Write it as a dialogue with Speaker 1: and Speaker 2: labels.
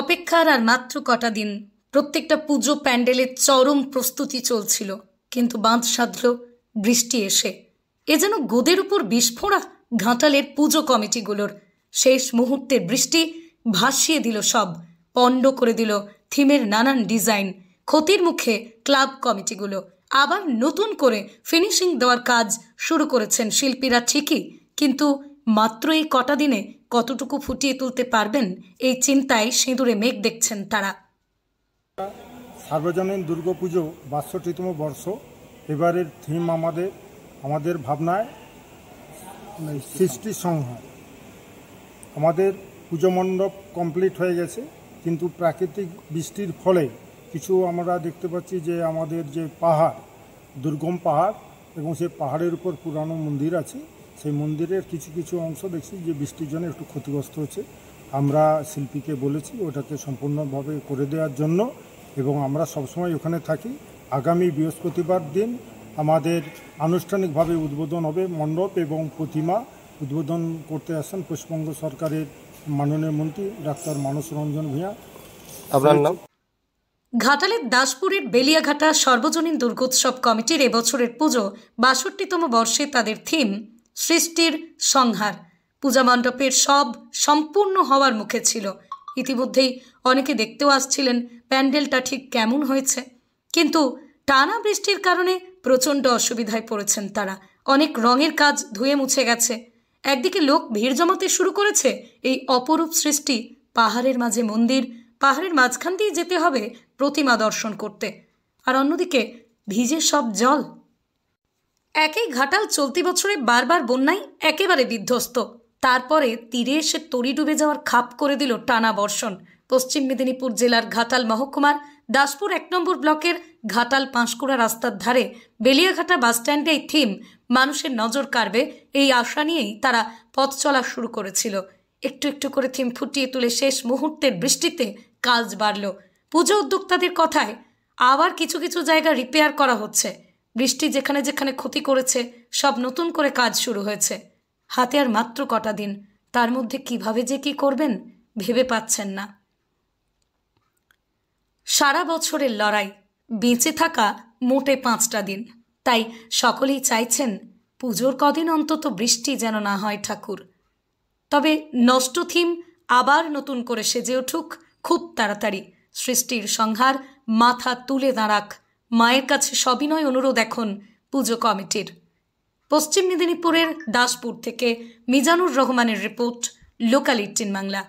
Speaker 1: অপেক্ষার আর মাত্র কটা দিন। প্রত্যেকটা পুজো প্যান্ডেলের চরম প্রস্তুতি চলছিল, কিন্তু বাঁধ সাধল বৃষ্টি এসে। এ যেন গোদের উপর বিস্ফোরা ঘাটালের পুজো কমিটিগুলোর। শেষ মুহূর্তের বৃষ্টি ভাসিয়ে দিল সব, পণ্ড করে দিল থিমের নানান ডিজাইন। ক্ষতির মুখে ক্লাব কমিটিগুলো। আবার নতুন করে ফিনিশিং দেওয়ার কাজ শুরু করেছেন শিল্পীরা ঠিকই, কিন্তু মাত্র এই কটা দিনে কতটুকু ফুটিয়ে তুলতে পারবেন, এই চিন্তায় সিঁদুরে মেঘ দেখছেন তারা।
Speaker 2: সার্বজনীন দুর্গাপুজো ৬২তম বর্ষ। এবারের থিম আমাদের ভাবনায় সৃষ্টি সংহার। আমাদের পুজো মণ্ডপ কমপ্লিট হয়ে গেছে, কিন্তু প্রাকৃতিক বৃষ্টির ফলে কিছু আমরা দেখতে পাচ্ছি যে আমাদের যে পাহাড়, দুর্গম পাহাড়, এবং সেই পাহাড়ের উপর পুরানো মন্দির আছে, সেই মন্দিরের কিছু কিছু অংশ দেখছি যে বৃষ্টির জন্য একটু ক্ষতিগ্রস্ত হচ্ছে। আমরা শিল্পীকে বলেছি ওটাকে সম্পূর্ণভাবে করে দেওয়ার জন্য, এবং আমরা সবসময় ওখানে থাকি। আগামী বৃহস্পতিবার দিন আমাদের আনুষ্ঠানিকভাবে উদ্বোধন হবে মণ্ডপ এবং প্রতিমা। উদ্বোধন করতে আসেন পশ্চিমবঙ্গ সরকারের মাননীয় মন্ত্রী ডাক্তার মানস রঞ্জন ভূঁইয়া।
Speaker 3: আপনার নাম?
Speaker 1: ঘাটালের দাসপুরের বেলিয়াঘাটা সর্বজনীন দুর্গোৎসব কমিটির এবছরের পুজো ৬২তম বর্ষে তাদের থিম সৃষ্টির সংহার। পূজা মণ্ডপের সব সম্পূর্ণ হওয়ার মুখে ছিল। ইতিমধ্যেই অনেকে দেখতেও আসছিলেন প্যান্ডেলটা ঠিক কেমন হয়েছে, কিন্তু টানা বৃষ্টির কারণে প্রচণ্ড অসুবিধায় পড়েছেন তারা। অনেক রঙের কাজ ধুয়ে মুছে গেছে। একদিকে লোক ভিড় জমাতে শুরু করেছে এই অপরূপ সৃষ্টি, পাহাড়ের মাঝে মন্দির, পাহাড়ের মাঝখান দিয়ে যেতে হবে প্রতিমা দর্শন করতে, আর অন্যদিকে ভিজে সব জল। একই ঘাটাল চলতি বছরে বারবার বন্যায় একেবারে বিধ্বস্ত। তারপরে তীরে এসে তরি ডুবে যাওয়ার খাপ করে দিল টানা বর্ষণ। পশ্চিম মেদিনীপুর জেলার ঘাটাল মহকুমার দাসপুর ১ নম্বর ব্লকের ঘাটাল পাঁশকুড়া রাস্তার ধারে বেলিয়াঘাটা বাসস্ট্যান্ডে এই থিম মানুষের নজর কাড়বে, এই আশা নিয়েই তারা পথ চলা শুরু করেছিল। একটু একটু করে থিম ফুটিয়ে তুলে শেষ মুহূর্তের বৃষ্টিতে কাজ বাড়ল। পুজো উদ্যোক্তাদের কথায় আবার কিছু কিছু জায়গা রিপেয়ার করা হচ্ছে। বৃষ্টি যেখানে যেখানে ক্ষতি করেছে সব নতুন করে কাজ শুরু হয়েছে। হাতে আর মাত্র কটা দিন, তার মধ্যে কিভাবে যে কি করবেন ভেবে পাচ্ছেন না। সারা বছরের লড়াই, বেঁচে থাকা মোটে 5টা দিন, তাই সকলেই চাইছেন পুজোর কদিন অন্তত বৃষ্টি যেন না হয় ঠাকুর। তবে নষ্ট থিম আবার নতুন করে সেজে উঠুক খুব তাড়াতাড়ি। সৃষ্টির সংহার মাথা তুলে দাঁড়াক, মায়ের কাছে সবিনয় অনুরোধ এখন পুজো কমিটির। পশ্চিম মেদিনীপুরের দাসপুর থেকে মিজানুর রহমানের রিপোর্ট, লোকাল 18 বাংলা।